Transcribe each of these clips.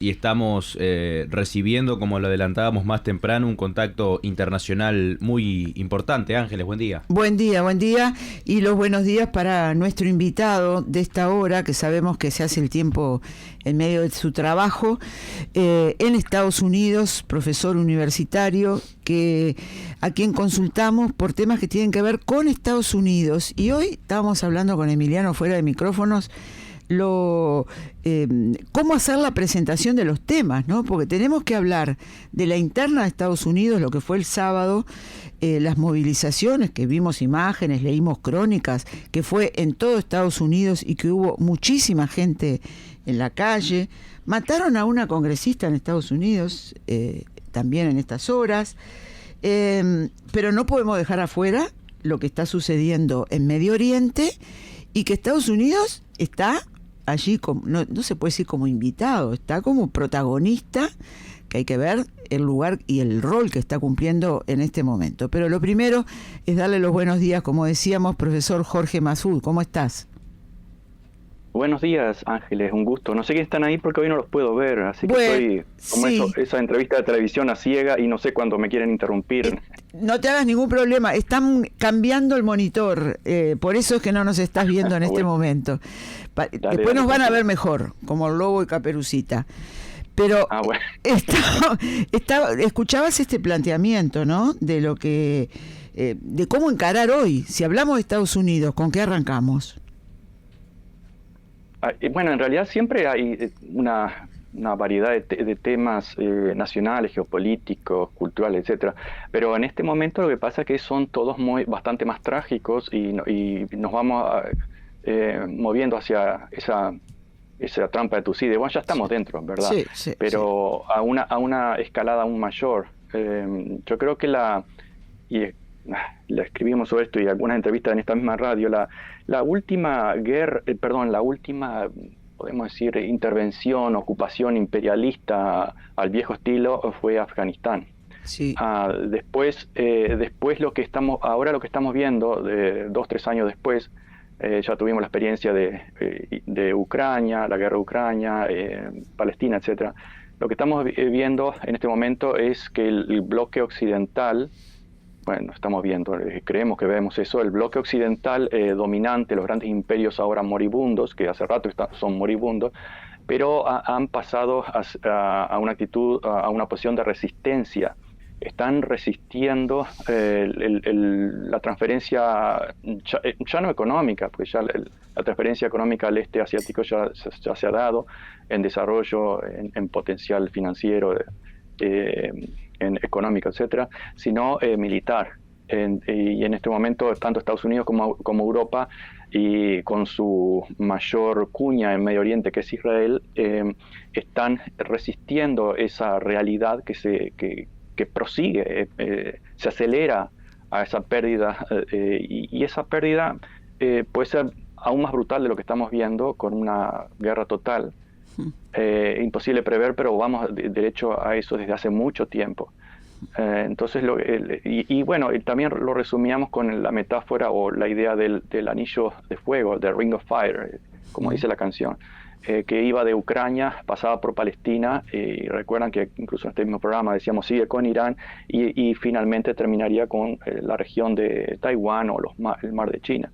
Y estamos recibiendo, como lo adelantábamos más temprano, un contacto internacional muy importante. Ángeles, buen día. Buen día, buen día. Y los buenos días para nuestro invitado de esta hora, que sabemos que se hace el tiempo en medio de su trabajo, en Estados Unidos, profesor universitario, a quien consultamos por temas que tienen que ver con Estados Unidos. Y hoy estábamos hablando con Emiliano fuera de micrófonos, cómo hacer la presentación de los temas, ¿no? Porque tenemos que hablar de la interna de Estados Unidos, lo que fue el sábado, las movilizaciones, que vimos imágenes, leímos crónicas, que fue en todo Estados Unidos y que hubo muchísima gente en la calle. Mataron a una congresista en Estados Unidos, también en estas horas, pero no podemos dejar afuera lo que está sucediendo en Medio Oriente y que Estados Unidos está allí, no se puede decir como invitado, está como protagonista, que hay que ver el lugar y el rol que está cumpliendo en este momento. Pero lo primero es darle los buenos días, como decíamos, profesor Jorge Masud. ¿Cómo estás? Buenos días, Ángeles, un gusto. No sé quién están ahí porque hoy no los puedo ver, así que estoy como sí, esa entrevista de televisión a ciega y no sé cuándo me quieren interrumpir. No te hagas ningún problema, están cambiando el monitor, por eso es que no nos estás viendo en este momento. Después nos van a ver mejor, como el Lobo y Caperucita. Pero bueno. escuchabas este planteamiento, ¿no? De lo que, de cómo encarar hoy. Si hablamos de Estados Unidos, ¿con qué arrancamos? Bueno, en realidad siempre hay una variedad de temas nacionales, geopolíticos, culturales, etcétera. Pero en este momento lo que pasa es que son todos bastante más trágicos y nos vamos moviendo hacia esa trampa de Tucídides. Bueno, ya estamos dentro, ¿verdad? Sí, pero sí. A una escalada aún mayor. Yo creo que la escribimos sobre esto y algunas entrevistas en esta misma radio, la última guerra, la última, podemos decir, intervención, ocupación imperialista al viejo estilo fue Afganistán. Sí. Después lo que estamos viendo, 2-3 años después, ya tuvimos la experiencia de Ucrania, la guerra de Ucrania, Palestina, etcétera. Lo que estamos viendo en este momento es que el bloque occidental, bueno, estamos viendo, creemos que vemos eso, el bloque occidental dominante, los grandes imperios ahora moribundos, que hace rato son moribundos, pero han pasado a una actitud, a una posición de resistencia. Están resistiendo la transferencia, ya no económica, porque ya la transferencia económica al este asiático ya se ha dado en desarrollo, en potencial financiero, en económico, etcétera, sino militar. Y en este momento, tanto Estados Unidos como Europa, y con su mayor cuña en Medio Oriente, que es Israel, están resistiendo esa realidad que prosigue, se acelera a esa pérdida, y esa pérdida puede ser aún más brutal de lo que estamos viendo con una guerra total. Imposible prever, pero vamos derecho a eso desde hace mucho tiempo. Entonces, bueno, también lo resumíamos con la metáfora o la idea del anillo de fuego, de Ring of Fire, como dice la canción, que iba de Ucrania, pasaba por Palestina, y recuerdan que incluso en este mismo programa decíamos sigue con Irán, y finalmente terminaría con la región de Taiwán o el mar de China.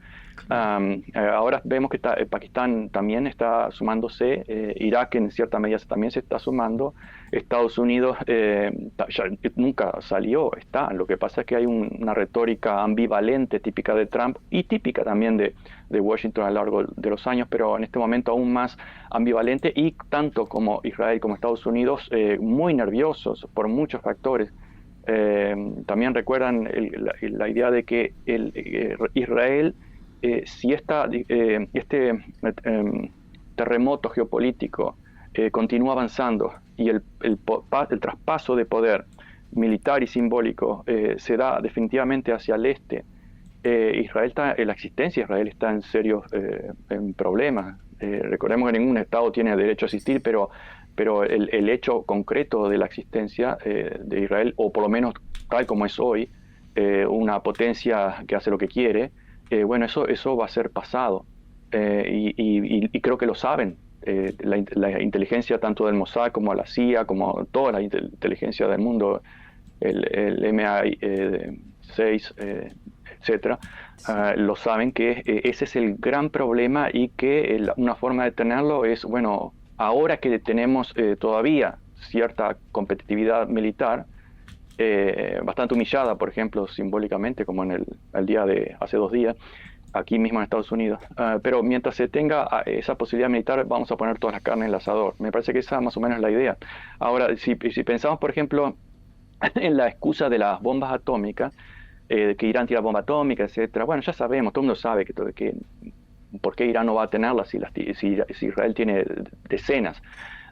Ahora vemos que Pakistán también está sumándose, Irak en cierta medida también se está sumando, Estados Unidos ya nunca salió, está. Lo que pasa es que hay una retórica ambivalente típica de Trump y típica también de Washington a lo largo de los años, pero en este momento aún más ambivalente, y tanto como Israel como Estados Unidos muy nerviosos por muchos factores. También recuerdan la idea de que Israel, si este terremoto geopolítico continúa avanzando y el traspaso de poder militar y simbólico se da definitivamente hacia el este, la existencia de Israel está en serios en problemas. Recordemos que ningún Estado tiene derecho a existir, pero el hecho concreto de la existencia de Israel, o por lo menos tal como es hoy, una potencia que hace lo que quiere, bueno, eso va a ser pasado, y creo que lo saben la inteligencia tanto del Mossad como la CIA, como toda la inteligencia del mundo, el MI6, etcétera, lo saben que ese es el gran problema y que una forma de tenerlo es, bueno, ahora que tenemos todavía cierta competitividad militar, bastante humillada, por ejemplo, simbólicamente, como en el día de hace 2 días, aquí mismo en Estados Unidos. Pero mientras se tenga esa posibilidad militar, vamos a poner toda la carne en el asador. Me parece que esa más o menos es la idea. Ahora, si pensamos, por ejemplo, en la excusa de las bombas atómicas, que Irán tira bomba atómica, etcétera. Bueno, ya sabemos, todo el mundo sabe que por qué Irán no va a tenerlas si Israel tiene decenas.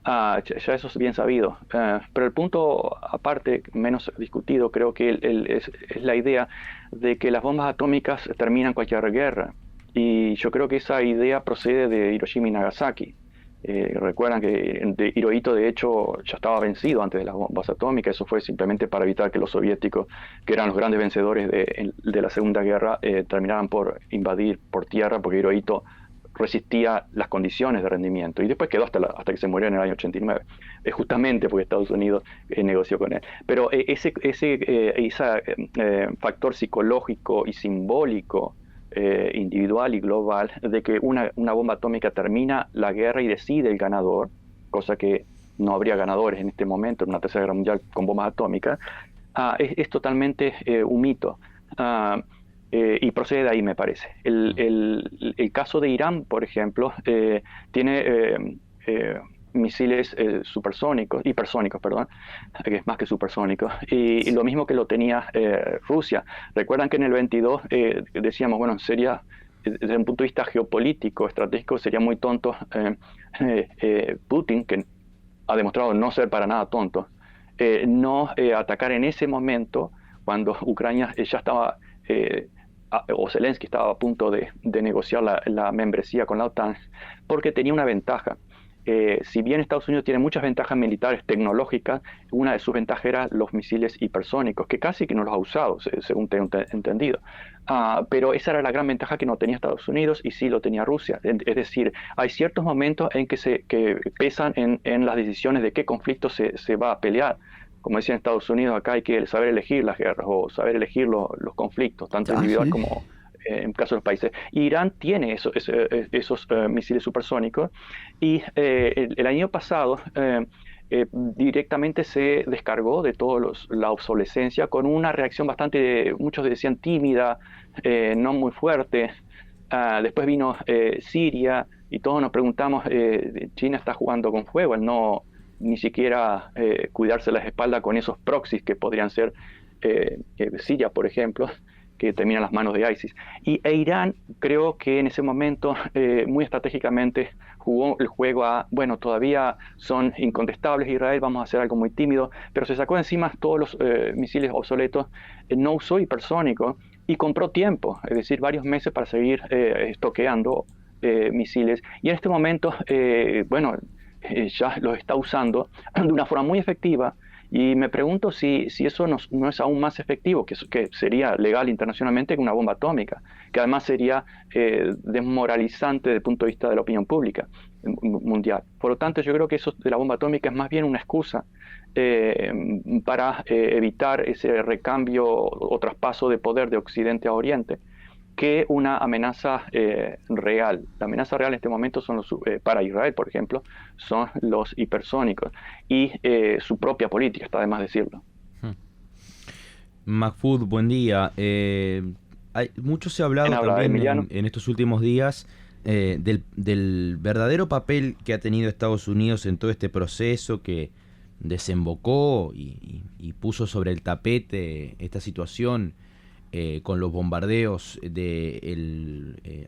Ya eso es bien sabido. Pero el punto aparte, menos discutido, creo que es la idea de que las bombas atómicas terminan cualquier guerra. Y yo creo que esa idea procede de Hiroshima y Nagasaki. Recuerdan que Hirohito, de hecho, ya estaba vencido antes de las bombas atómicas. Eso fue simplemente para evitar que los soviéticos, que eran los grandes vencedores de la Segunda Guerra, terminaran por invadir por tierra, porque Hirohito resistía las condiciones de rendimiento y después quedó hasta que se murió en el año 89, justamente porque Estados Unidos negoció con él. Pero ese factor psicológico y simbólico, individual y global, de que una bomba atómica termina la guerra y decide el ganador, cosa que no habría ganadores en este momento en una tercera guerra mundial con bombas atómicas, es totalmente un mito. Y procede de ahí, me parece. El caso de Irán, por ejemplo, tiene misiles hipersónicos, perdón, que es más que supersónicos, y lo mismo que lo tenía Rusia. Recuerdan que en el 22 decíamos, bueno, sería, desde un punto de vista geopolítico, estratégico, sería muy tonto Putin, que ha demostrado no ser para nada tonto, no atacar en ese momento, cuando Ucrania ya estaba... o Zelensky estaba a punto de negociar la membresía con la OTAN, porque tenía una ventaja. Si bien Estados Unidos tiene muchas ventajas militares tecnológicas, una de sus ventajas era los misiles hipersónicos, que casi que no los ha usado, según tengo entendido. Pero esa era la gran ventaja que no tenía Estados Unidos y sí lo tenía Rusia. Es decir, hay ciertos momentos en que pesan en las decisiones de qué conflicto se va a pelear. Como decía en Estados Unidos, acá hay que saber elegir las guerras o saber elegir los conflictos, tanto individual como en el caso de los países. Irán tiene esos misiles supersónicos y el año pasado directamente se descargó de toda la obsolescencia con una reacción bastante, muchos decían tímida, no muy fuerte. Después vino Siria y todos nos preguntamos, China está jugando con fuego, al no ni siquiera cuidarse las espaldas con esos proxies que podrían ser Siria, por ejemplo, que terminan las manos de ISIS. E Irán, creo que en ese momento, muy estratégicamente, jugó el juego bueno, todavía son incontestables Israel, vamos a hacer algo muy tímido, pero se sacó de encima todos los misiles obsoletos, no usó hipersónico y compró tiempo, es decir, varios meses para seguir estoqueando misiles. Y en este momento, bueno, ya los está usando de una forma muy efectiva y me pregunto si eso no es aún más efectivo, que sería legal internacionalmente que una bomba atómica, que además sería desmoralizante desde el punto de vista de la opinión pública mundial. Por lo tanto, yo creo que eso de la bomba atómica es más bien una excusa para evitar ese recambio o traspaso de poder de Occidente a Oriente, que una amenaza real. La amenaza real en este momento son para Israel, por ejemplo, son los hipersónicos y su propia política, está de más decirlo. Mahfoud, buen día. Mucho se ha hablado también en estos últimos días del verdadero papel que ha tenido Estados Unidos en todo este proceso que desembocó y puso sobre el tapete esta situación con los bombardeos de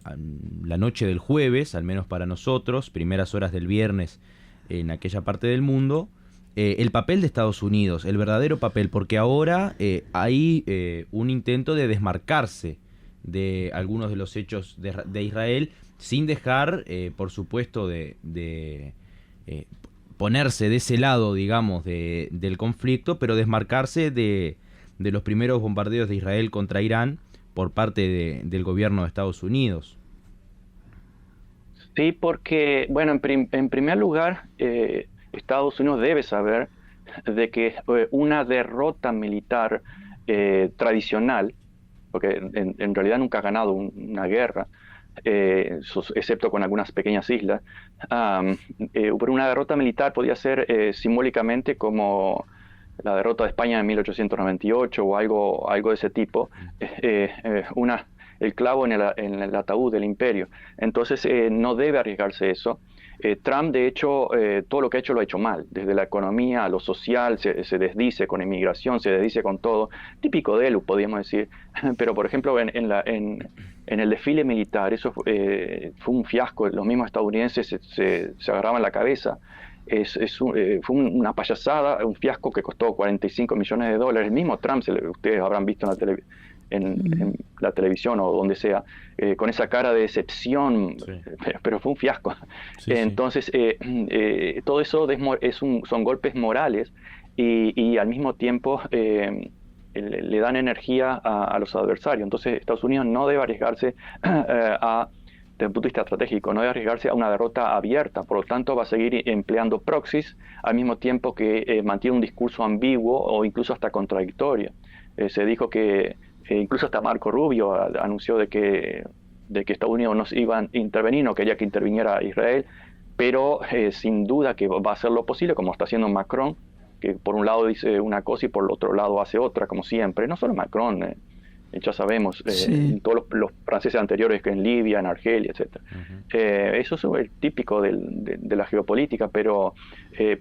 la noche del jueves, al menos para nosotros, primeras horas del viernes en aquella parte del mundo, el papel de Estados Unidos, el verdadero papel, porque ahora hay un intento de desmarcarse de algunos de los hechos de Israel, sin dejar, por supuesto, de ponerse de ese lado, digamos, del conflicto, pero desmarcarse de los primeros bombardeos de Israel contra Irán por parte del gobierno de Estados Unidos. Sí, porque, bueno, en primer lugar, Estados Unidos debe saber de que una derrota militar tradicional, porque en realidad nunca ha ganado una guerra, excepto con algunas pequeñas islas, pero una derrota militar podía ser simbólicamente como la derrota de España en 1898 o algo de ese tipo, el clavo en el ataúd del imperio. Entonces no debe arriesgarse eso. Trump, de hecho, todo lo que ha hecho lo ha hecho mal, desde la economía a lo social, se desdice con inmigración, se desdice con todo, típico de él, podríamos decir. Pero, por ejemplo, en el desfile militar, eso fue un fiasco, los mismos estadounidenses se agarraban la cabeza. Fue una payasada, un fiasco que costó 45 millones de dólares. El mismo Trump, ustedes habrán visto en la televisión o donde sea, con esa cara de decepción, sí. Pero fue un fiasco. Sí, entonces, todo eso son golpes morales y al mismo tiempo le dan energía a los adversarios. Entonces, Estados Unidos no debe arriesgarse desde el punto de vista estratégico, no debe arriesgarse a una derrota abierta. Por lo tanto, va a seguir empleando proxies al mismo tiempo que mantiene un discurso ambiguo o incluso hasta contradictorio. Se dijo que incluso hasta Marco Rubio anunció de que Estados Unidos no iba a intervenir, no quería que interviniera Israel, pero sin duda que va a hacer lo posible, como está haciendo Macron, que por un lado dice una cosa y por el otro lado hace otra, como siempre. No solo Macron, ya sabemos, sí. Todos los franceses anteriores, que en Libia, en Argelia, etc. Eso es el típico de la geopolítica, pero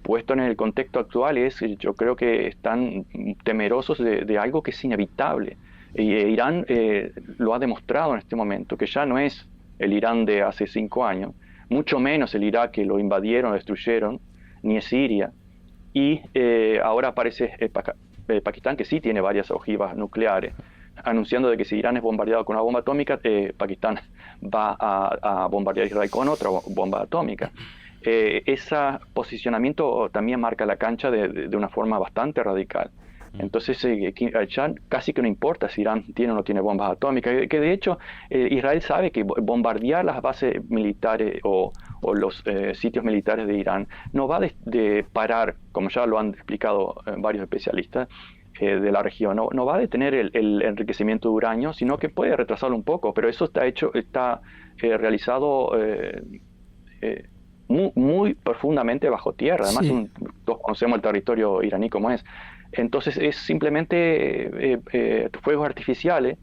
puesto en el contexto actual, yo creo que están temerosos de algo que es inevitable. Y Irán lo ha demostrado en este momento, que ya no es el Irán de hace 5 años, mucho menos el Irak que lo invadieron, destruyeron, ni es Siria. Y ahora aparece Pakistán, que sí tiene varias ojivas nucleares, anunciando de que si Irán es bombardeado con una bomba atómica, Pakistán va a bombardear Israel con otra bomba atómica. Ese posicionamiento también marca la cancha de una forma bastante radical. Entonces ya casi que no importa si Irán tiene o no tiene bombas atómicas, que de hecho Israel sabe que bombardear las bases militares o los sitios militares de Irán no va de parar, como ya lo han explicado varios especialistas de la región, no va a detener el enriquecimiento de uranio, sino que puede retrasarlo un poco, pero eso está realizado muy profundamente bajo tierra. Además, sí. Todos conocemos el territorio iraní como es. Entonces es simplemente fuegos artificiales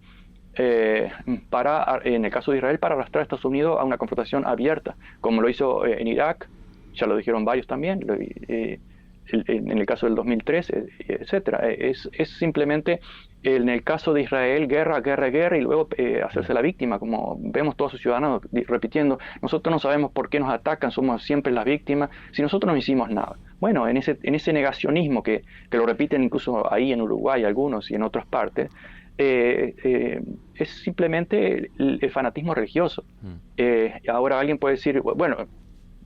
en el caso de Israel, para arrastrar a Estados Unidos a una confrontación abierta, como lo hizo en Irak, ya lo dijeron varios también, en el caso del 2003, etcétera. Es simplemente, en el caso de Israel, guerra, y luego hacerse la víctima, como vemos todos sus ciudadanos repitiendo: nosotros no sabemos por qué nos atacan, somos siempre las víctimas, si nosotros no hicimos nada. Bueno, en ese negacionismo que lo repiten incluso ahí en Uruguay algunos y en otras partes, es simplemente el fanatismo religioso. Ahora alguien puede decir, bueno,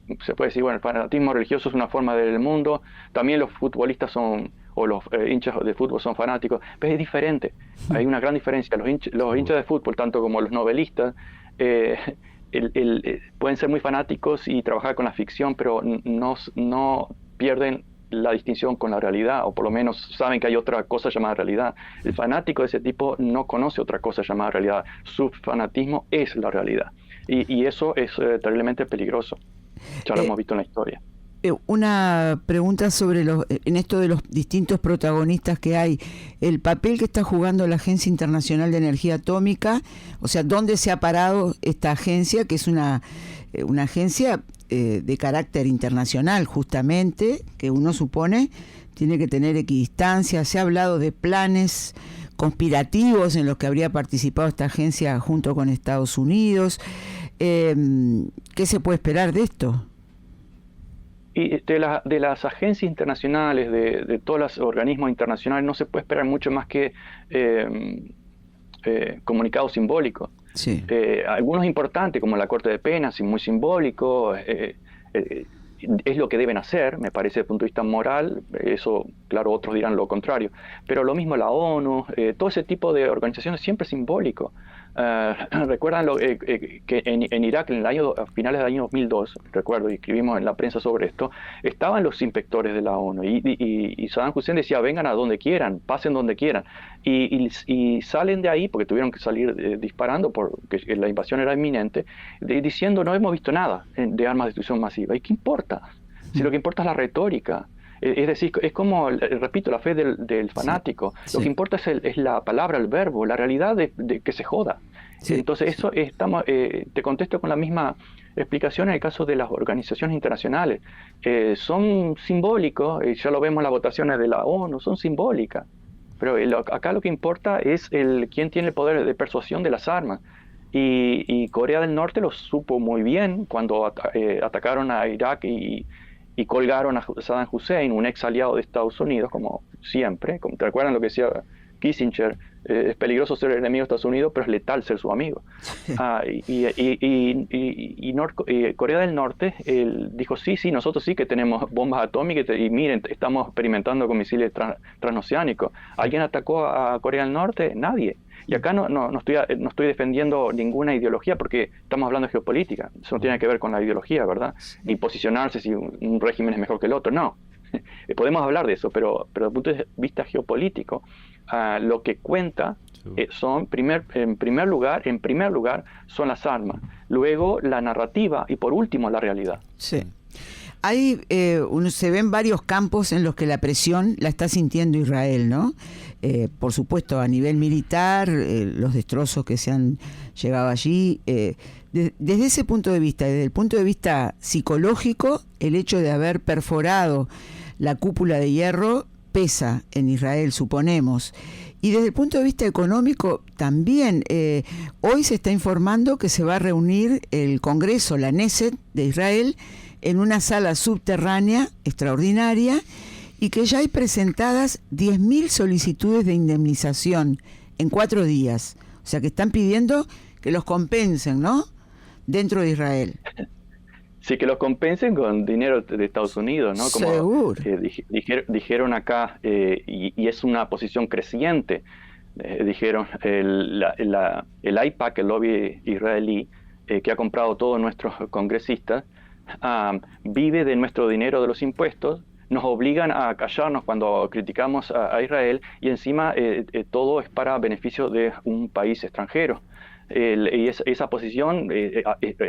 el fanatismo religioso es una forma del mundo, también los futbolistas o los hinchas de fútbol son fanáticos, pero es diferente, hay una gran diferencia. Los hinchas de fútbol, tanto como los novelistas, pueden ser muy fanáticos y trabajar con la ficción, pero no pierden la distinción con la realidad, o por lo menos saben que hay otra cosa llamada realidad. El fanático de ese tipo no conoce otra cosa llamada realidad, su fanatismo es la realidad, y eso es terriblemente peligroso. Ya lo hemos visto en la historia. Una pregunta sobre en esto de los distintos protagonistas que hay, el papel que está jugando la Agencia Internacional de Energía Atómica, o sea, ¿dónde se ha parado esta agencia, que es una agencia de carácter internacional, justamente, que uno supone tiene que tener equidistancia? Se ha hablado de planes conspirativos en los que habría participado esta agencia junto con Estados Unidos. ¿Qué se puede esperar de esto? Y de las agencias internacionales, de todos los organismos internacionales, no se puede esperar mucho más que comunicados simbólicos. Sí. Algunos importantes, como la Corte de Penas, muy simbólico, es lo que deben hacer, me parece, desde el punto de vista moral. Eso, claro, otros dirán lo contrario, pero lo mismo la ONU, todo ese tipo de organizaciones siempre simbólico. ¿Recuerdan que en Irak, a finales del año 2002, recuerdo, y escribimos en la prensa sobre esto, estaban los inspectores de la ONU y Saddam Hussein decía, vengan a donde quieran, pasen donde quieran, y salen de ahí, porque tuvieron que salir disparando porque la invasión era inminente, diciendo, no hemos visto nada de armas de destrucción masiva. ¿Y qué importa? Si lo que importa es la retórica. Es decir, es como, repito, la fe del fanático. Sí. Lo que importa es la palabra, el verbo, la realidad de que se joda. Sí. Entonces, eso te contesto con la misma explicación en el caso de las organizaciones internacionales. Son simbólicos, ya lo vemos en las votaciones de la ONU, son simbólicas. Pero acá lo que importa es quién tiene el poder de persuasión de las armas. Y Corea del Norte lo supo muy bien cuando atacaron a Irak y colgaron a Saddam Hussein, un ex aliado de Estados Unidos, como siempre. ¿Te recuerdan lo que decía Kissinger? Es peligroso ser el enemigo de Estados Unidos, pero es letal ser su amigo. Corea del Norte dijo, sí, nosotros sí que tenemos bombas atómicas y miren, estamos experimentando con misiles transoceánicos. ¿Alguien atacó a Corea del Norte? Nadie. Y acá no estoy defendiendo ninguna ideología porque estamos hablando de geopolítica. Eso no tiene que ver con la ideología, ¿verdad? Ni posicionarse si un régimen es mejor que el otro. No. Podemos hablar de eso, pero desde el punto de vista geopolítico, lo que cuenta son, en primer lugar, son las armas. Luego la narrativa y por último la realidad. Sí. Hay, se ven varios campos en los que la presión la está sintiendo Israel, ¿no? Por supuesto, a nivel militar, los destrozos que se han llegado allí. Desde ese punto de vista, desde el punto de vista psicológico, el hecho de haber perforado la cúpula de hierro pesa en Israel, suponemos. Y desde el punto de vista económico también, hoy se está informando que se va a reunir el Congreso, la Knesset de Israel, en una sala subterránea extraordinaria y que ya hay presentadas 10.000 solicitudes de indemnización en 4 días. O sea que están pidiendo que los compensen, ¿no? Dentro de Israel. Sí, que los compensen con dinero de Estados Unidos, ¿no? Como seguro. Dijeron acá, y es una posición creciente, dijeron el AIPAC, el lobby israelí, que ha comprado todos nuestros congresistas, vive de nuestro dinero de los impuestos, nos obligan a callarnos cuando criticamos a Israel y encima todo es para beneficio de un país extranjero. Y esa posición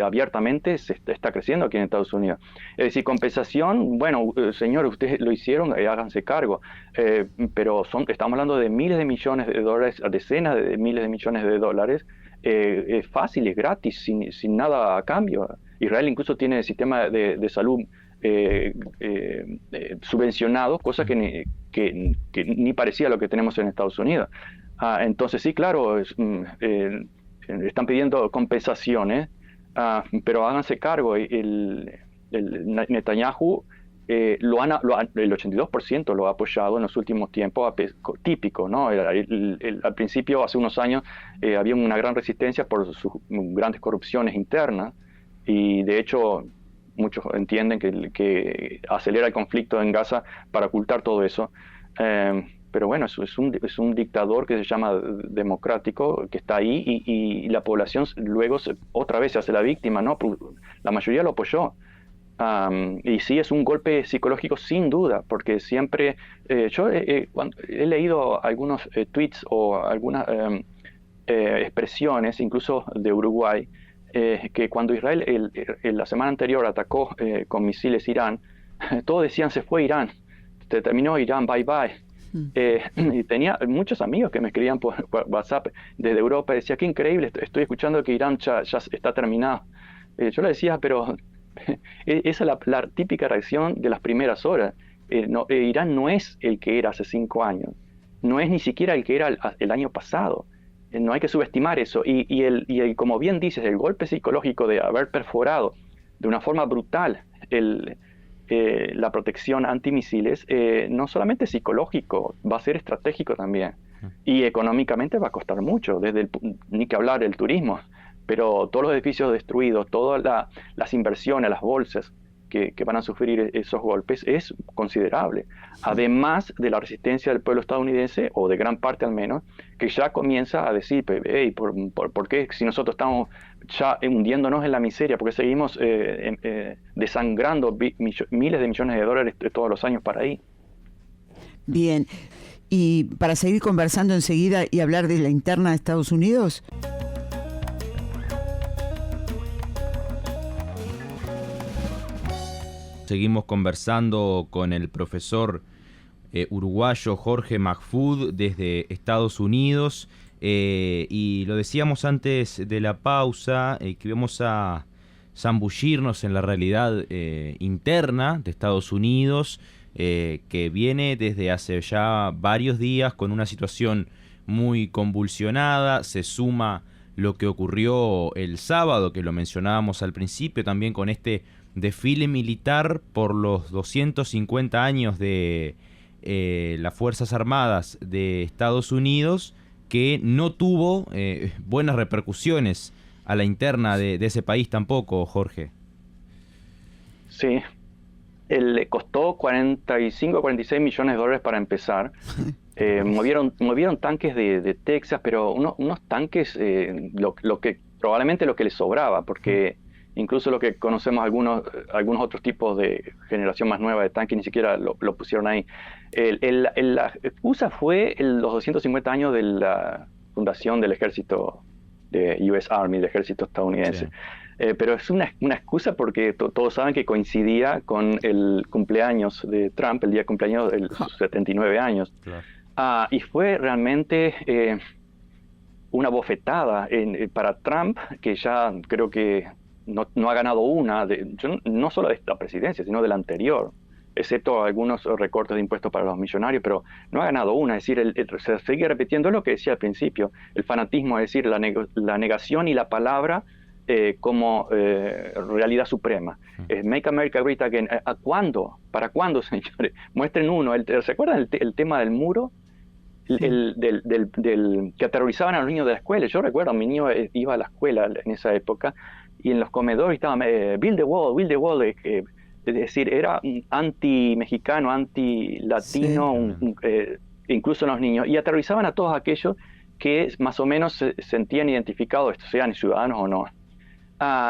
abiertamente se está creciendo aquí en Estados Unidos. Es decir, compensación, bueno, señor, ustedes lo hicieron, háganse cargo, pero estamos hablando de miles de millones de dólares, decenas de miles de millones de dólares, fáciles, gratis, sin nada a cambio. Israel incluso tiene sistema de salud subvencionado, cosa que ni parecía lo que tenemos en Estados Unidos. Entonces sí, claro, están pidiendo compensaciones, pero háganse cargo. El Netanyahu, el 82% lo ha apoyado en los últimos tiempos, típico, ¿no? Al principio, hace unos años, había una gran resistencia por sus grandes corrupciones internas, y de hecho muchos entienden que acelera el conflicto en Gaza para ocultar todo eso. Pero bueno, es un dictador que se llama democrático, que está ahí, y la población luego otra vez se hace la víctima, ¿no? La mayoría lo apoyó. Y sí, es un golpe psicológico sin duda, porque siempre... yo he leído algunos tweets o algunas expresiones, incluso de Uruguay, que cuando Israel la semana anterior atacó con misiles Irán, todos decían se fue Irán, terminó Irán, bye bye. Y tenía muchos amigos que me escribían por WhatsApp desde Europa, decía, qué increíble, estoy escuchando que Irán ya está terminado. Yo le decía, pero esa es la típica reacción de las primeras horas. Irán no es el que era hace 5 años, no es ni siquiera el que era el año pasado. No hay que subestimar eso. Y como bien dices, el golpe psicológico de haber perforado de una forma brutal la protección antimisiles, no solamente psicológico, va a ser estratégico también. Y económicamente va a costar mucho, ni que hablar del turismo, pero todos los edificios destruidos, todas las inversiones, las bolsas, que van a sufrir esos golpes es considerable. Además de la resistencia del pueblo estadounidense, o de gran parte al menos, que ya comienza a decir, hey, ¿por qué si nosotros estamos ya hundiéndonos en la miseria? ¿Por qué seguimos desangrando miles de millones de dólares todos los años para ahí? Bien, y para seguir conversando enseguida y hablar de la interna de Estados Unidos. Seguimos conversando con el profesor uruguayo Jorge Mahfoud desde Estados Unidos, y lo decíamos antes de la pausa, que vamos a zambullirnos en la realidad interna de Estados Unidos, que viene desde hace ya varios días con una situación muy convulsionada. Se suma lo que ocurrió el sábado, que lo mencionábamos al principio, también con este desfile militar por los 250 años de las Fuerzas Armadas de Estados Unidos, que no tuvo buenas repercusiones a la interna de ese país tampoco, Jorge. Sí, le costó 45 o 46 millones de dólares para empezar. Movieron tanques de Texas, pero unos tanques, probablemente lo que les sobraba, porque incluso lo que conocemos algunos otros tipos de generación más nueva de tanques ni siquiera lo pusieron ahí. La excusa fue los 250 años de la fundación del ejército de US Army, del ejército estadounidense. Sí. Pero es una excusa porque todos saben que coincidía con el cumpleaños de Trump, el día de cumpleaños de sus 79 años. Claro. Y fue realmente una bofetada para Trump, que ya creo que no ha ganado una, no solo de esta presidencia, sino de la anterior, excepto algunos recortes de impuestos para los millonarios, pero no ha ganado una. Es decir, se sigue repitiendo lo que decía al principio, el fanatismo, es decir, la negación y la palabra como realidad suprema. Make America Great Again. ¿A cuándo? ¿Para cuándo, señores? Muestren uno. ¿Se acuerdan el tema del muro? Que aterrorizaban a los niños de la escuela. Yo recuerdo, mi niño iba a la escuela en esa época, y en los comedores estaban, build the wall, es decir, era anti-mexicano, anti-latino, sí. Incluso los niños, y aterrorizaban a todos aquellos que más o menos se sentían identificados, sean ciudadanos o no.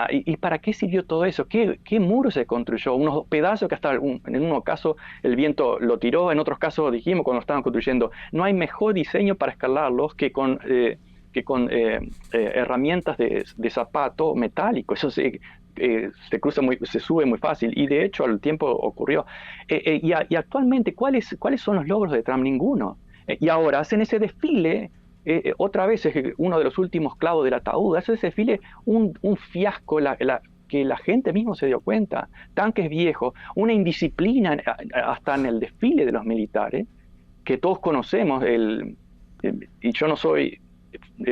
¿Y para qué sirvió todo eso? ¿Qué muro se construyó? Unos pedazos que hasta en unos casos el viento lo tiró, en otros casos dijimos cuando estaban construyendo, no hay mejor diseño para escalarlos que con herramientas de zapato metálico. Eso se sube muy fácil, y de hecho al tiempo ocurrió. Y actualmente, ¿cuáles son los logros de Trump? Ninguno. Y ahora hacen ese desfile, otra vez es uno de los últimos clavos del ataúd, hace ese desfile un fiasco, que la gente mismo se dio cuenta. Tanques viejos, una indisciplina hasta en el desfile de los militares, que todos conocemos, y yo no soy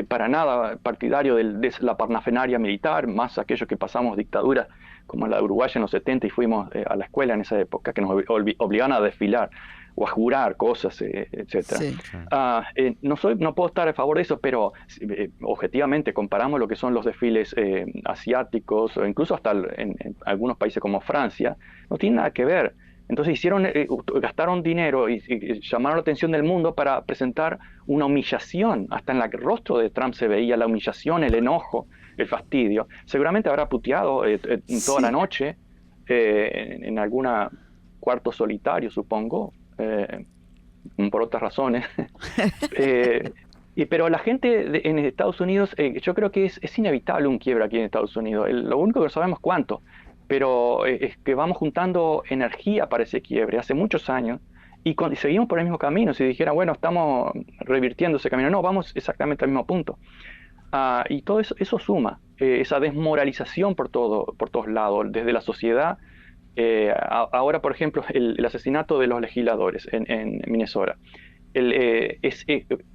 para nada partidario de la parnafenaria militar, más aquellos que pasamos dictaduras como la de Uruguay en los 70 y fuimos a la escuela en esa época, que nos obligaban a desfilar o a jurar cosas, etcétera. Sí. No puedo estar a favor de eso, pero objetivamente comparamos lo que son los desfiles asiáticos, o incluso hasta en algunos países como Francia, no tiene nada que ver. Entonces gastaron dinero y llamaron la atención del mundo para presentar una humillación. Hasta en el rostro de Trump se veía la humillación, el enojo, el fastidio. Seguramente habrá puteado toda la noche en algún cuarto solitario, supongo, por otras razones. Pero la gente en Estados Unidos, yo creo que es inevitable un quiebre aquí en Estados Unidos. Lo único que no sabemos cuánto. Pero es que vamos juntando energía para ese quiebre hace muchos años, y seguimos por el mismo camino. Si dijera, bueno, estamos revirtiendo ese camino, no, vamos exactamente al mismo punto. Y todo eso suma, esa desmoralización por todos lados, desde la sociedad. Ahora, por ejemplo, el asesinato de los legisladores en Minnesota.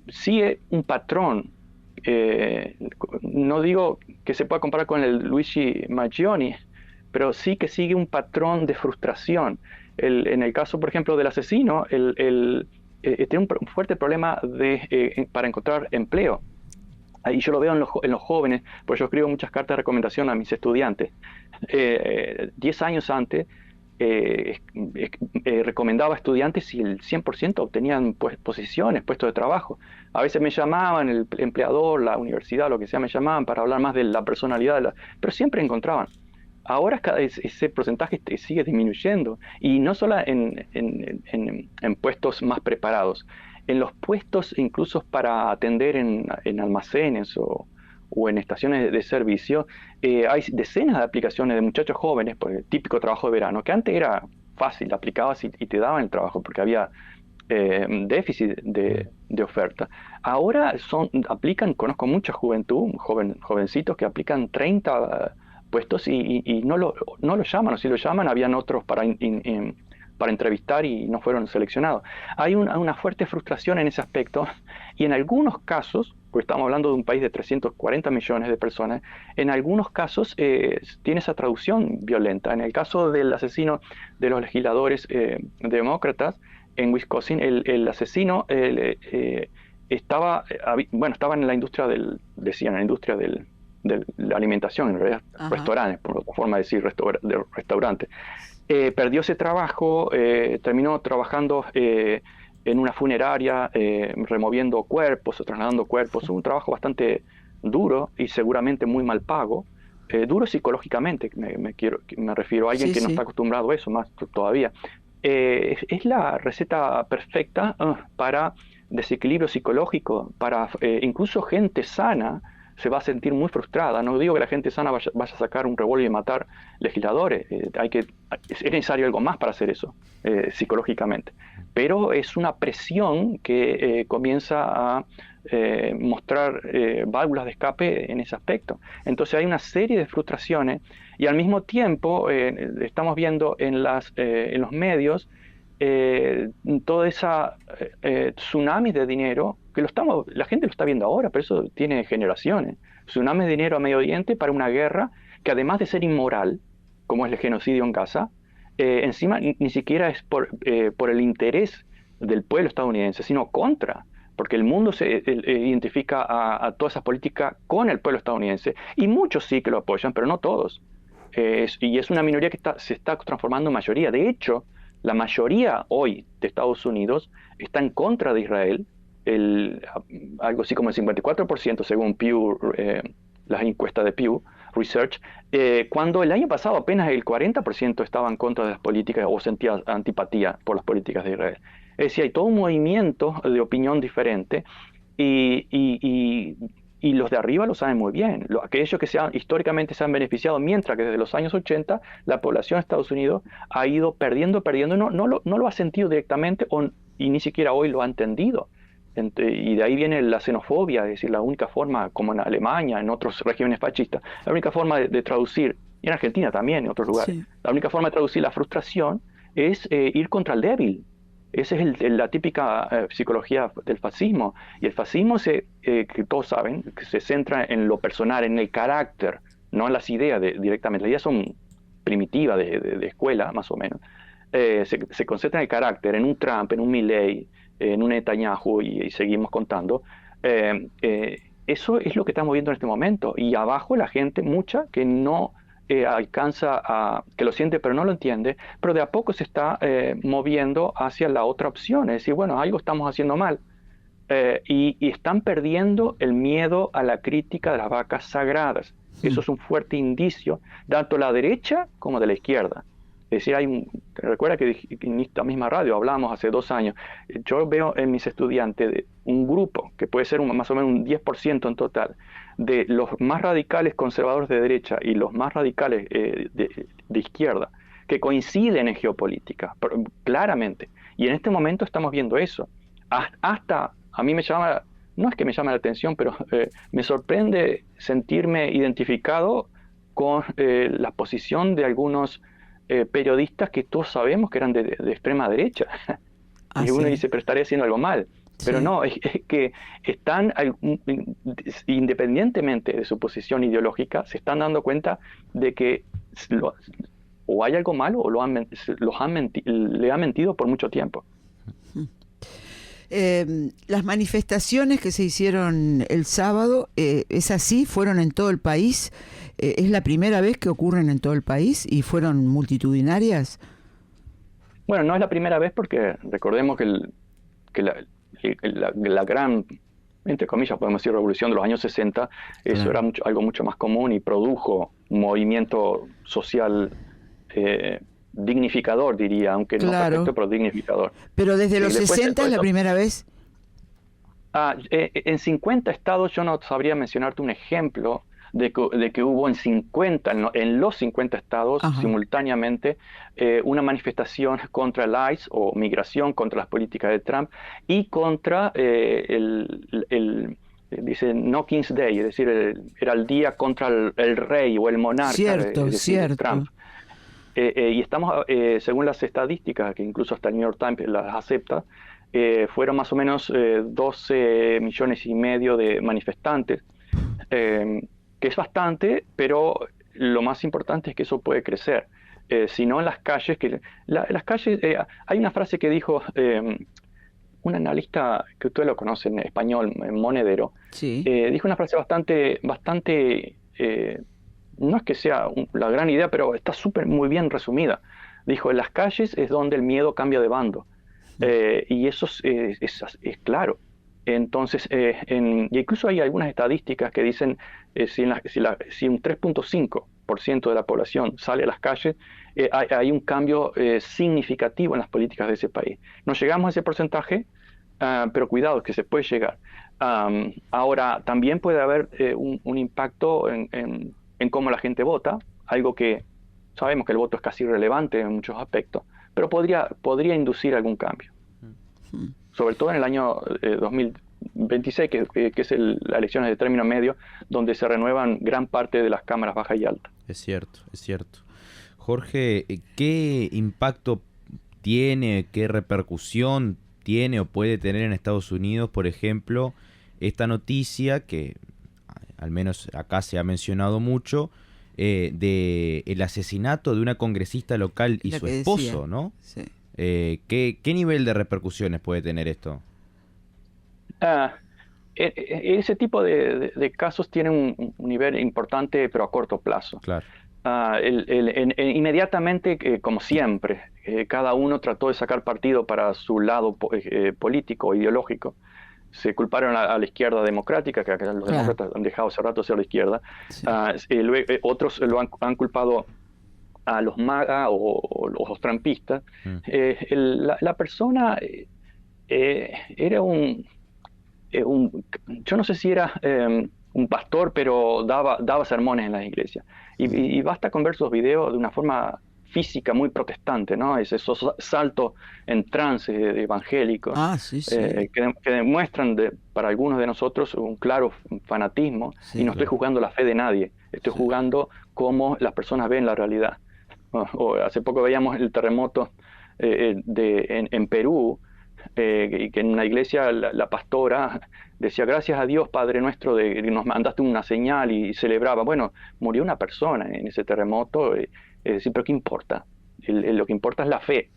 Sigue un patrón. No digo que se pueda comparar con el Luigi Mangione, pero sí que sigue un patrón de frustración. En el caso, por ejemplo, del asesino, tiene un fuerte problema para encontrar empleo. y yo lo veo en los jóvenes, porque yo escribo muchas cartas de recomendación a mis estudiantes. 10 años antes, recomendaba a estudiantes y el 100% obtenían posiciones, puestos de trabajo. A veces me llamaban, el empleador, la universidad, lo que sea, me llamaban para hablar más de la personalidad, pero siempre encontraban. Ahora ese porcentaje sigue disminuyendo, y no solo en puestos más preparados, en los puestos incluso para atender en almacenes o en estaciones de servicio. Hay decenas de aplicaciones de muchachos jóvenes, por el típico trabajo de verano, que antes era fácil, aplicabas y te daban el trabajo porque había déficit de oferta. Ahora aplican, conozco mucha juventud, jovencitos que aplican 30 puestos y no lo llaman, o si lo llaman habían otros para entrevistar y no fueron seleccionados. Hay una fuerte frustración en ese aspecto, y en algunos casos, porque estamos hablando de un país de 340 millones de personas, en algunos casos tiene esa traducción violenta. En el caso del asesino de los legisladores demócratas en Wisconsin, el asesino estaba en la industria en la industria de la alimentación, en realidad. Ajá. Restaurantes, por otra forma de decir, restaurantes. Perdió ese trabajo, terminó trabajando en una funeraria, removiendo cuerpos o trasladando cuerpos. Un trabajo bastante duro y seguramente muy mal pago. Duro psicológicamente, me refiero a alguien que no está acostumbrado a eso, más todavía. Es la receta perfecta para desequilibrio psicológico, para incluso gente sana se va a sentir muy frustrada. No digo que la gente sana vaya a sacar un revólver y matar legisladores. Es necesario algo más para hacer eso, psicológicamente. Pero es una presión que comienza a mostrar válvulas de escape en ese aspecto. Entonces hay una serie de frustraciones, y al mismo tiempo estamos viendo en los medios toda esa tsunami de dinero, que la gente lo está viendo ahora, pero eso tiene generaciones. Tsunami de dinero a Medio Oriente para una guerra que, además de ser inmoral, como es el genocidio en Gaza, encima ni siquiera es por el interés del pueblo estadounidense, sino contra, porque el mundo se identifica a toda esa política con el pueblo estadounidense, y muchos sí que lo apoyan, pero no todos. Y es una minoría que se está transformando en mayoría. De hecho, la mayoría hoy de Estados Unidos está en contra de Israel, algo así como el 54% según Pew, las encuestas de Pew Research, cuando el año pasado apenas el 40% estaba en contra de las políticas o sentía antipatía por las políticas de Israel. Es decir, hay todo un movimiento de opinión diferente, y los de arriba lo saben muy bien. Aquellos que históricamente se han beneficiado, mientras que desde los años 80 la población de Estados Unidos ha ido perdiendo, no lo ha sentido directamente, y ni siquiera hoy lo ha entendido. Y de ahí viene la xenofobia, es decir, la única forma, como en Alemania, en otros regímenes fascistas, la única forma de traducir, y en Argentina también, en otros lugares, la única forma de traducir la frustración es ir contra el débil. Esa es la típica psicología del fascismo. Y el fascismo, que todos saben, que se centra en lo personal, en el carácter, no en las ideas directamente. Las ideas son primitivas de escuela, más o menos. Se concentra en el carácter, en un Trump, en un Milei, en un Netanyahu, y seguimos contando. Eso es lo que estamos viendo en este momento. Y abajo la gente, mucha, que no que lo siente pero no lo entiende, pero de a poco se está moviendo hacia la otra opción, es decir, bueno, algo estamos haciendo mal, y están perdiendo el miedo a la crítica de las vacas sagradas. Eso es un fuerte indicio, tanto de la derecha como de la izquierda. Es decir, recuerda que en esta misma radio hablábamos hace 2 años, yo veo en mis estudiantes un grupo que puede ser más o menos un 10% en total, de los más radicales conservadores de derecha y los más radicales de izquierda, que coinciden en geopolítica, claramente. Y en este momento estamos viendo eso. Hasta a mí no es que me llame la atención, pero me sorprende sentirme identificado con la posición de algunos periodistas que todos sabemos que eran de extrema derecha. Y uno dice, pero estaré haciendo algo mal. Pero no, es que están, independientemente de su posición ideológica, se están dando cuenta de que o hay algo malo o le han mentido por mucho tiempo. Las manifestaciones que se hicieron el sábado, ¿es así? ¿Fueron en todo el país? ¿Es la primera vez que ocurren en todo el país y fueron multitudinarias? Bueno, no es la primera vez porque recordemos que la gran, entre comillas, podemos decir, revolución de los años 60, eso era algo mucho más común y produjo un movimiento social dignificador, diría, aunque no perfecto, pero dignificador. Pero desde los 60 es la primera vez. En 50 estados yo no sabría mencionarte un ejemplo de que hubo en los 50 estados simultáneamente una manifestación contra el ICE o migración, contra las políticas de Trump y contra dice No King's Day, es decir, era el día contra el rey o el monarca de Trump. Y estamos, según las estadísticas, que incluso hasta el New York Times las acepta, fueron más o menos 12 millones y medio de manifestantes, que es bastante, pero lo más importante es que eso puede crecer. Si no en las calles, las calles, hay una frase que dijo un analista que ustedes lo conocen en español, Monedero, dijo una frase bastante no es que sea la gran idea, pero está muy bien resumida. Dijo, en las calles es donde el miedo cambia de bando. Y eso es claro. Entonces, y incluso hay algunas estadísticas que dicen si un 3.5% de la población sale a las calles, hay un cambio significativo en las políticas de ese país. No llegamos a ese porcentaje, pero cuidado, que se puede llegar. Ahora, también puede haber un impacto en cómo la gente vota, algo que sabemos que el voto es casi irrelevante en muchos aspectos, pero podría inducir algún cambio. Sobre todo en el año 2026, que es las elecciones de término medio, donde se renuevan gran parte de las cámaras baja y alta. Es cierto, es cierto. Jorge, ¿qué impacto tiene, qué repercusión tiene o puede tener en Estados Unidos, por ejemplo, esta noticia que al menos acá se ha mencionado mucho, de el asesinato de una congresista local y su esposo, ¿no? Sí. ¿Qué nivel de repercusiones puede tener esto? Ese tipo de casos tienen un nivel importante, pero a corto plazo. Claro. Inmediatamente, como siempre, cada uno trató de sacar partido para su lado político o ideológico. Se culparon a la izquierda democrática, que los demócratas han dejado hace rato ser la izquierda. Sí. Otros lo han culpado a los MAGA o los trampistas. La persona era yo no sé si era un pastor, pero daba sermones en las iglesias. Y basta con ver sus videos de una forma física muy protestante, ¿no? Es esos saltos en trance evangélicos que demuestran para algunos de nosotros un claro fanatismo, y no estoy juzgando la fe de nadie, estoy juzgando cómo las personas ven la realidad. Hace poco veíamos el terremoto en Perú, y que en una iglesia la pastora decía, gracias a Dios, Padre nuestro, nos mandaste una señal, y celebraba. Bueno, murió una persona en ese terremoto. Es decir, pero ¿qué importa? Lo que importa es la fe,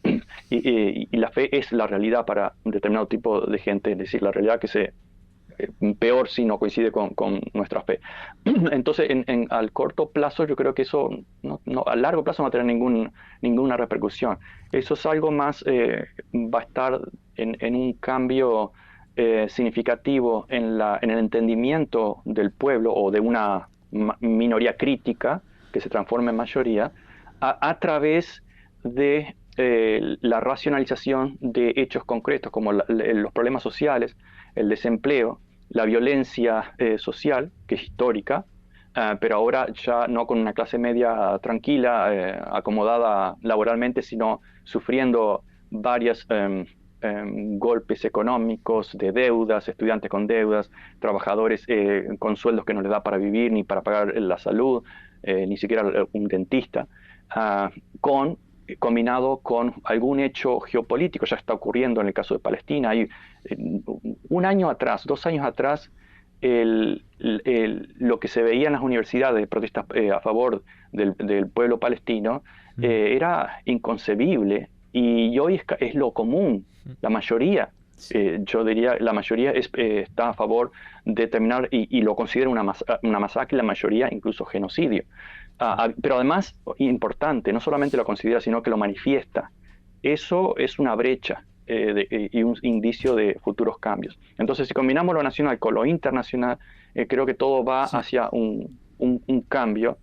y la fe es la realidad para un determinado tipo de gente, es decir, la realidad que peor si no coincide con nuestra fe. Entonces, al corto plazo, yo creo que eso a largo plazo no va a tener ninguna repercusión. Eso es algo más, va a estar en un cambio significativo en el entendimiento del pueblo o de una minoría crítica que se transforma en mayoría, a través de la racionalización de hechos concretos como los problemas sociales, el desempleo, la violencia social, que es histórica, pero ahora ya no con una clase media tranquila, acomodada laboralmente, sino sufriendo varios golpes económicos, de deudas, estudiantes con deudas, trabajadores con sueldos que no les da para vivir ni para pagar la salud, ni siquiera un dentista, combinado con algún hecho geopolítico. Ya está ocurriendo en el caso de Palestina. Hay, 1 año atrás, 2 años atrás, lo que se veía en las universidades de protestas a favor del pueblo palestino era inconcebible, y hoy es lo común, la mayoría. Yo diría la mayoría está a favor de terminar y lo considera una masacre, la mayoría incluso genocidio. Pero además, importante, no solamente lo considera, sino que lo manifiesta. Eso es una brecha y un indicio de futuros cambios. Entonces, si combinamos lo nacional con lo internacional, creo que todo va hacia un cambio.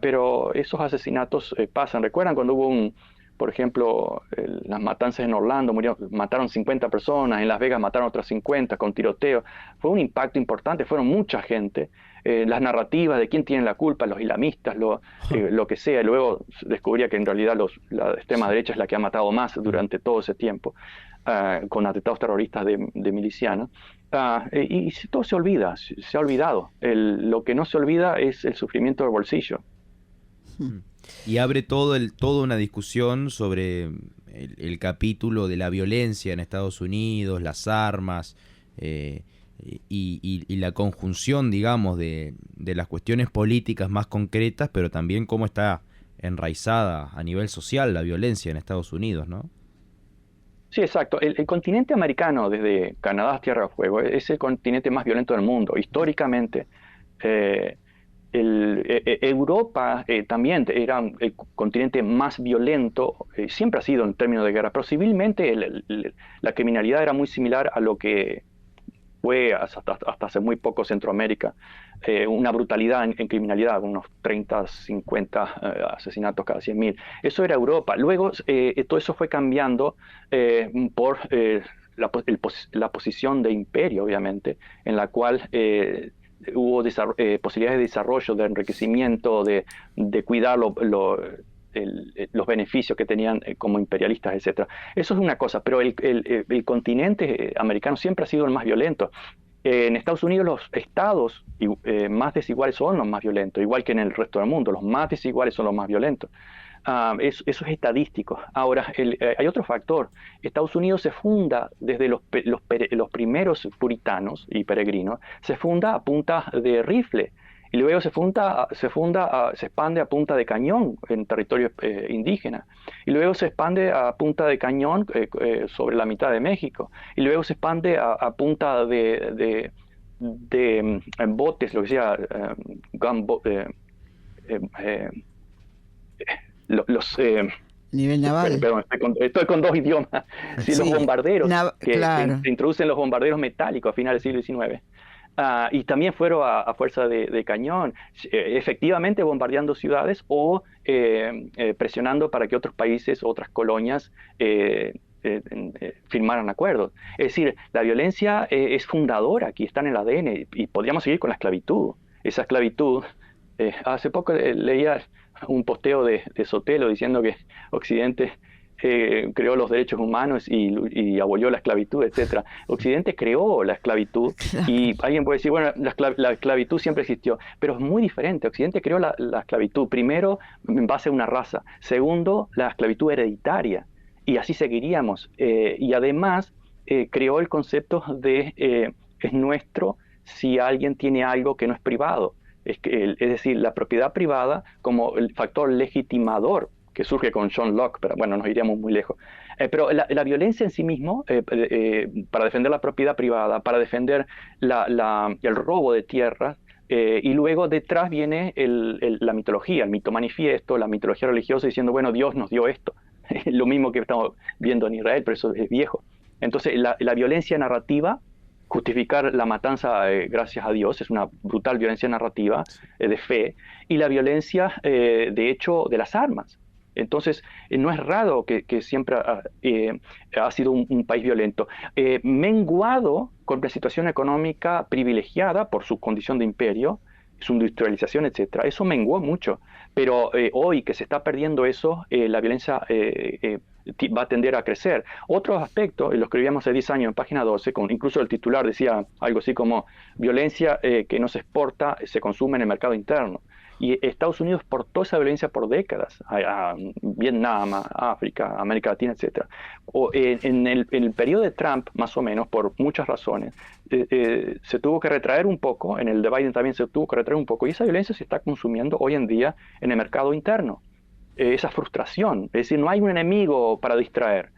Pero esos asesinatos pasan. ¿Recuerdan cuando hubo por ejemplo, las matanzas en Orlando, mataron 50 personas, en Las Vegas mataron otras 50 con tiroteo? Fue un impacto importante, fueron mucha gente. Las narrativas de quién tiene la culpa, los islamistas, lo que sea. Luego descubría que en realidad la extrema derecha es la que ha matado más durante todo ese tiempo, con atentados terroristas de milicianos. Y todo se olvida, se ha olvidado. Lo que no se olvida es el sufrimiento del bolsillo. Y abre toda una discusión sobre el capítulo de la violencia en Estados Unidos, las armas y la conjunción, digamos, de las cuestiones políticas más concretas, pero también cómo está enraizada a nivel social la violencia en Estados Unidos, ¿no? Sí, exacto. El continente americano, desde Canadá a Tierra del Fuego, es el continente más violento del mundo. Históricamente, Europa también era el continente más violento, siempre ha sido en términos de guerra, pero civilmente la criminalidad era muy similar a lo que fue hasta hace muy poco Centroamérica, una brutalidad en criminalidad, unos 30, 50 asesinatos cada 100.000. Eso era Europa. Luego todo eso fue cambiando por la posición de imperio, obviamente, en la cual hubo posibilidades de desarrollo, de enriquecimiento, de cuidar los beneficios que tenían como imperialistas, etc. Eso es una cosa, pero el continente americano siempre ha sido el más violento. En Estados Unidos los estados más desiguales son los más violentos, igual que en el resto del mundo, los más desiguales son los más violentos. Eso es estadístico. Ahora, hay otro factor. Estados Unidos se funda desde los primeros puritanos y peregrinos, se funda a punta de rifle, y luego se expande a punta de cañón en territorio indígena, y luego se expande a punta de cañón sobre la mitad de México, y luego se expande a punta de botes, lo que sea, nivel naval. Perdón, estoy con dos idiomas. Sí, los bombarderos, claro. se introducen los bombarderos metálicos a finales del siglo XIX. Y también fueron a fuerza de cañón, efectivamente bombardeando ciudades o presionando para que otros países, otras colonias firmaran acuerdos. Es decir, la violencia es fundadora, aquí está en el ADN, y podríamos seguir con la esclavitud. Esa esclavitud, hace poco leía un posteo de Sotelo diciendo que Occidente creó los derechos humanos y abolió la esclavitud, etc. Occidente creó la esclavitud, y alguien puede decir, bueno, la esclavitud siempre existió, pero es muy diferente. Occidente creó la esclavitud, primero en base a una raza, segundo, la esclavitud hereditaria, y así seguiríamos. Y además creó el concepto de es nuestro si alguien tiene algo que no es privado. Es decir, la propiedad privada como el factor legitimador que surge con John Locke, pero bueno, nos iríamos muy lejos. Pero la violencia en sí mismo, para defender la propiedad privada, para defender el robo de tierras, y luego detrás viene la mitología, el mito manifiesto, la mitología religiosa diciendo, bueno, Dios nos dio esto. Lo mismo que estamos viendo en Israel, pero eso es viejo. Entonces, la violencia narrativa, justificar la matanza gracias a Dios, es una brutal violencia narrativa de fe, y la violencia, de hecho, de las armas. Entonces, no es raro que siempre ha sido un país violento. Menguado con una situación económica privilegiada por su condición de imperio, su industrialización, etc. Eso menguó mucho. Pero hoy que se está perdiendo eso, la violencia va a tender a crecer. Otro aspecto, lo escribíamos hace 10 años en página 12, incluso el titular decía algo así como violencia que no se exporta, se consume en el mercado interno. Y Estados Unidos exportó esa violencia por décadas, a Vietnam, a África, a América Latina, etc. En el periodo de Trump, más o menos, por muchas razones, se tuvo que retraer un poco, en el de Biden también se tuvo que retraer un poco, y esa violencia se está consumiendo hoy en día en el mercado interno. Esa frustración, es decir, no hay un enemigo para distraer,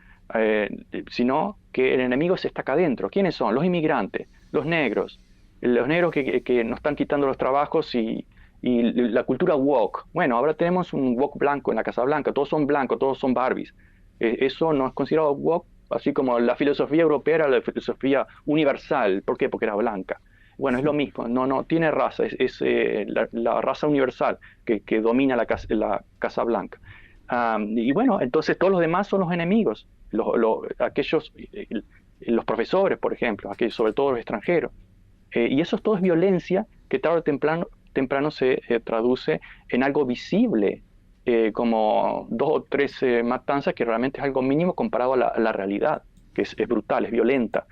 sino que el enemigo está acá adentro. ¿Quiénes son? Los inmigrantes, los negros que nos están quitando los trabajos y la cultura woke. Bueno, ahora tenemos un woke blanco en la Casa Blanca, todos son blancos, todos son Barbies. Eso no es considerado woke, así como la filosofía europea era la filosofía universal. ¿Por qué? Porque era blanca. Bueno, es lo mismo, no tiene raza, es la raza universal que domina la Casa Blanca. Y bueno, entonces todos los demás son los enemigos, los profesores, por ejemplo, aquellos, sobre todo los extranjeros. Y eso todo es violencia que tarde o temprano se traduce en algo visible, como 2 o 3 matanzas, que realmente es algo mínimo comparado a la realidad, que es brutal, es violenta.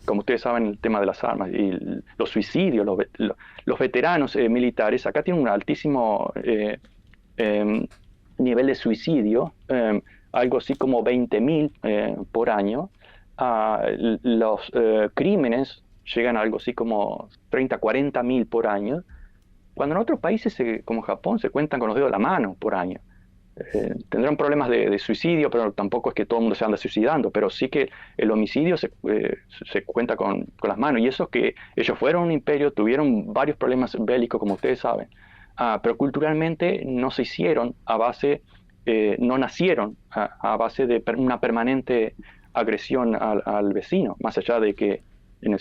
Como ustedes saben, el tema de las armas y los suicidios, los veteranos militares acá tienen un altísimo nivel de suicidio, algo así como 20.000 por año. Los crímenes llegan a algo así como 30, 40.000 por año, cuando en otros países como Japón se cuentan con los dedos de la mano por año. Tendrán problemas de suicidio, pero tampoco es que todo el mundo se anda suicidando, pero sí que el homicidio se cuenta con las manos, y eso es que ellos fueron un imperio, tuvieron varios problemas bélicos, como ustedes saben, pero culturalmente no se hicieron a base, no nacieron a base de una permanente agresión al vecino, más allá de que en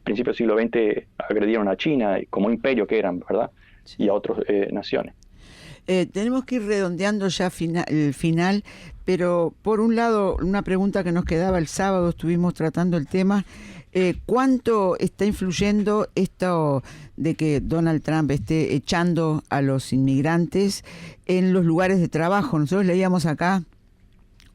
principio del siglo XX agredieron a China como imperio que eran, ¿verdad? Sí. Y a otras naciones. Tenemos que ir redondeando ya el final, pero por un lado, una pregunta que nos quedaba el sábado, estuvimos tratando el tema, ¿cuánto está influyendo esto de que Donald Trump esté echando a los inmigrantes en los lugares de trabajo? Nosotros leíamos acá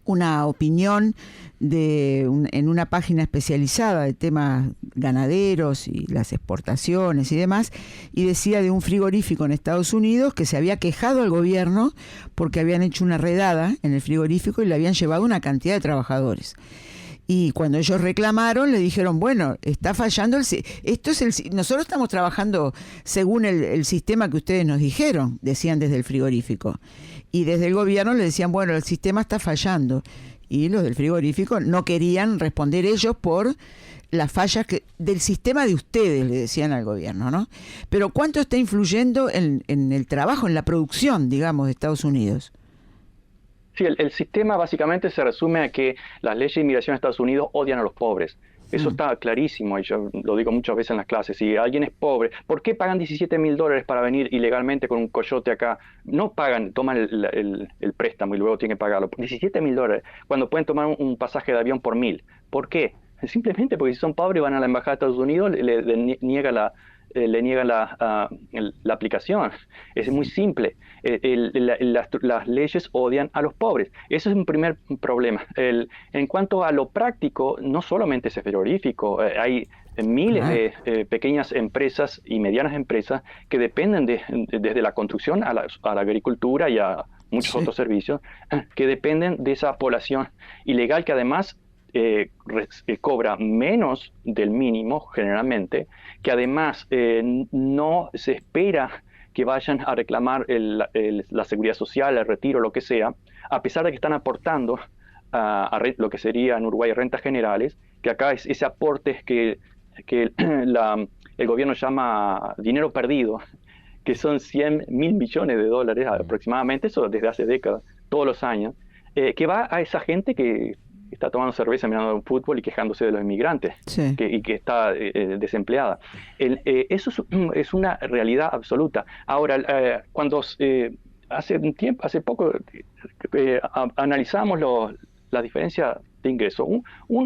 una opinión en una página especializada de temas ganaderos y las exportaciones y demás, y decía de un frigorífico en Estados Unidos que se había quejado al gobierno porque habían hecho una redada en el frigorífico y le habían llevado una cantidad de trabajadores. Y cuando ellos reclamaron, le dijeron, bueno, está fallando nosotros estamos trabajando según el sistema que ustedes nos dijeron, decían desde el frigorífico. Y desde el gobierno le decían, bueno, el sistema está fallando. Y los del frigorífico no querían responder ellos por las fallas del sistema de ustedes, le decían al gobierno, ¿no? Pero ¿cuánto está influyendo en el trabajo, en la producción, digamos, de Estados Unidos? Sí, el sistema básicamente se resume a que las leyes de inmigración de Estados Unidos odian a los pobres. Eso está clarísimo, y yo lo digo muchas veces en las clases. Si alguien es pobre, ¿por qué pagan $17.000 para venir ilegalmente con un coyote acá? No pagan, toman el préstamo y luego tienen que pagarlo. $17.000, cuando pueden tomar un pasaje de avión por 1.000. ¿Por qué? Simplemente porque si son pobres van a la embajada de Estados Unidos, le niegan la aplicación. Es muy simple. Las leyes odian a los pobres. Ese es un primer problema. En cuanto a lo práctico, no solamente ese frigorífico, hay miles de pequeñas empresas y medianas empresas que dependen desde la construcción a la agricultura y a muchos otros servicios, que dependen de esa población ilegal que además cobra menos del mínimo generalmente, que además no se espera que vayan a reclamar la seguridad social, el retiro, lo que sea, a pesar de que están aportando a lo que sería en Uruguay rentas generales, que acá es ese aporte que el gobierno llama dinero perdido, que son 100.000 millones de dólares aproximadamente, eso desde hace décadas, todos los años, que va a esa gente que está tomando cerveza mirando un fútbol y quejándose de los inmigrantes, sí, y que está desempleada. Eso es una realidad absoluta. Ahora, cuando hace poco analizamos la diferencia de ingresos,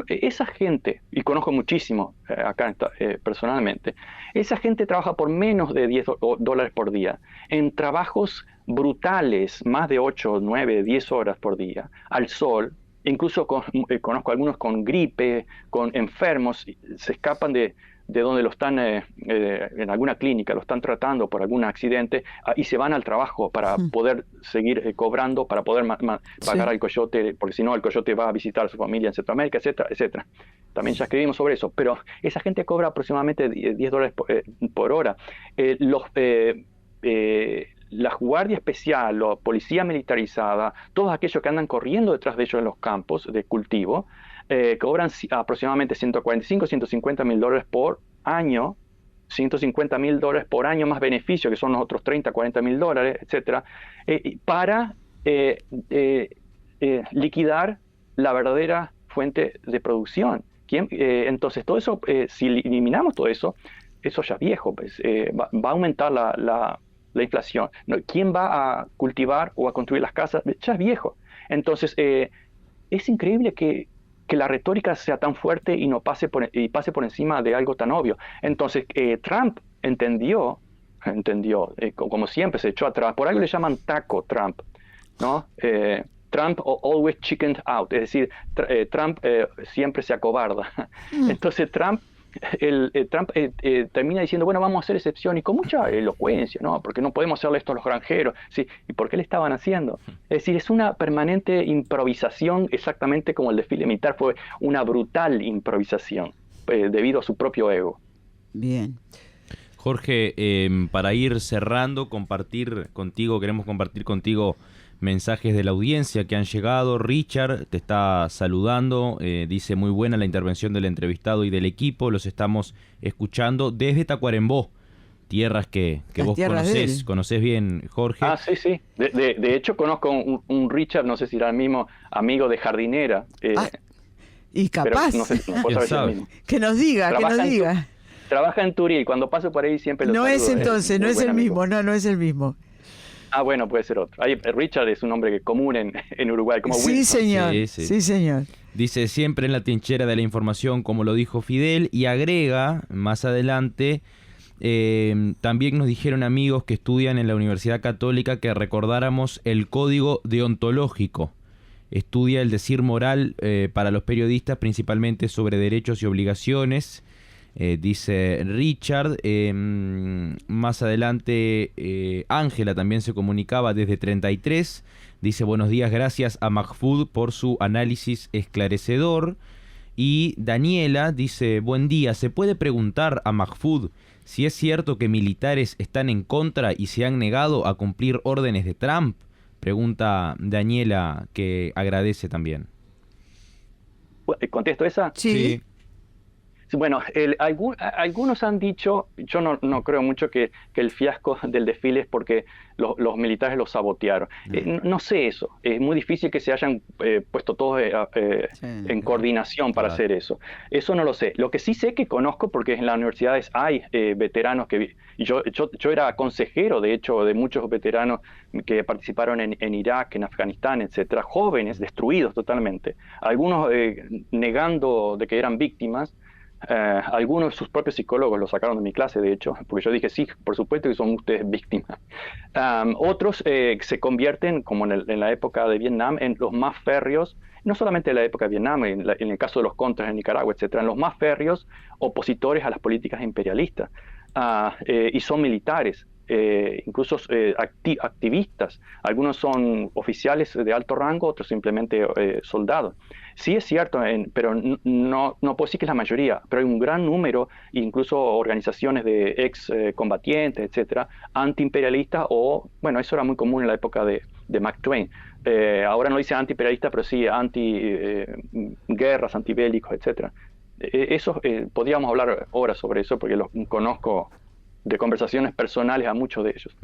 esa gente, y conozco muchísimo acá personalmente, esa gente trabaja por menos de $10 por día, en trabajos brutales, más de 8, 9, 10 horas por día, al sol. Incluso conozco algunos con gripe, con enfermos, se escapan de donde lo están en alguna clínica, lo están tratando por algún accidente y se van al trabajo para poder seguir cobrando, para poder pagar al coyote, porque si no el coyote va a visitar a su familia en Centroamérica, etcétera, etcétera. También ya escribimos sobre eso, pero esa gente cobra aproximadamente $10 por hora. la guardia especial, la policía militarizada, todos aquellos que andan corriendo detrás de ellos en los campos de cultivo, cobran aproximadamente 145, 150 mil dólares por año, 150 mil dólares por año más beneficio, que son los otros 30, 40 mil dólares, etcétera, para liquidar la verdadera fuente de producción. Entonces, todo eso, si eliminamos todo eso, eso ya es viejo, pues, va a aumentar la inflación. ¿Quién va a cultivar o a construir las casas? Ya es viejo. Entonces, es increíble que la retórica sea tan fuerte y pase por encima de algo tan obvio. Entonces, Trump entendió, como siempre se echó atrás, por algo le llaman taco Trump, ¿no? Trump always chickened out, es decir, Trump siempre se acobarda. Entonces Trump termina diciendo, bueno, vamos a hacer excepción, y con mucha elocuencia, ¿no? Porque no podemos hacerle esto a los granjeros. Sí, ¿y por qué le estaban haciendo? Es decir, es una permanente improvisación, exactamente como el desfile militar fue una brutal improvisación, debido a su propio ego. Bien. Jorge, para ir cerrando, queremos compartir contigo mensajes de la audiencia que han llegado. Richard te está saludando, dice muy buena la intervención del entrevistado y del equipo, los estamos escuchando desde Tacuarembó, tierras que vos conocés bien, Jorge. Ah, sí. De hecho conozco un Richard, no sé si era el mismo, amigo de Jardinera. Y capaz, no sé, si es el mismo. Que nos diga. Trabaja en Turiel, cuando paso por ahí siempre lo saludo. No es entonces, no es el mismo, no es el mismo. Ah, bueno, puede ser otro. Richard es un nombre común en Uruguay, como sí, Wilson. Señor. Sí, señor. Dice, siempre en la trinchera de la información, como lo dijo Fidel, y agrega, más adelante, también nos dijeron amigos que estudian en la Universidad Católica que recordáramos el código deontológico. Estudia el decir moral para los periodistas, principalmente sobre derechos y obligaciones. Dice Richard. Más adelante Ángela también se comunicaba desde 33, dice buenos días, gracias a Mahfoud por su análisis esclarecedor. Y Daniela dice buen día, ¿se puede preguntar a Mahfoud si es cierto que militares están en contra y se han negado a cumplir órdenes de Trump? Pregunta Daniela, que agradece también. ¿Contesto esa? Sí. Bueno, algunos han dicho, yo no creo mucho que el fiasco del desfile es porque los militares lo sabotearon. No sé eso, es muy difícil que se hayan puesto todos en coordinación para hacer eso. Eso no lo sé. Lo que sí sé que conozco, porque en las universidades hay veteranos y yo era consejero, de hecho, de muchos veteranos que participaron en Irak, en Afganistán, etcétera, jóvenes, destruidos totalmente. Algunos negando de que eran víctimas. Algunos de sus propios psicólogos lo sacaron de mi clase, de hecho, porque yo dije, sí, por supuesto que son ustedes víctimas. Otros se convierten, como en la época de Vietnam, en los más férreos, no solamente en la época de Vietnam, en el caso de los contras en Nicaragua, etcétera, en los más férreos opositores a las políticas imperialistas, y son militares. Incluso activistas. Algunos son oficiales de alto rango, otros simplemente soldados. Sí es cierto, pero no puedo decir que es la mayoría, pero hay un gran número, incluso organizaciones de ex combatientes, etcétera, antiimperialistas bueno, eso era muy común en la época de Mark Twain. Ahora no dice antiimperialista, pero sí anti-guerras, antibélicos, etcétera. Podríamos hablar horas sobre eso porque los conozco de conversaciones personales a muchos de ellos.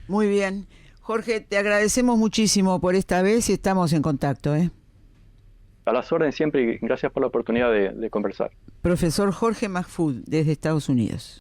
Muy bien. Jorge, te agradecemos muchísimo por esta vez y estamos en contacto. A las órdenes siempre y gracias por la oportunidad de conversar. Profesor Jorge Mahfoud, desde Estados Unidos.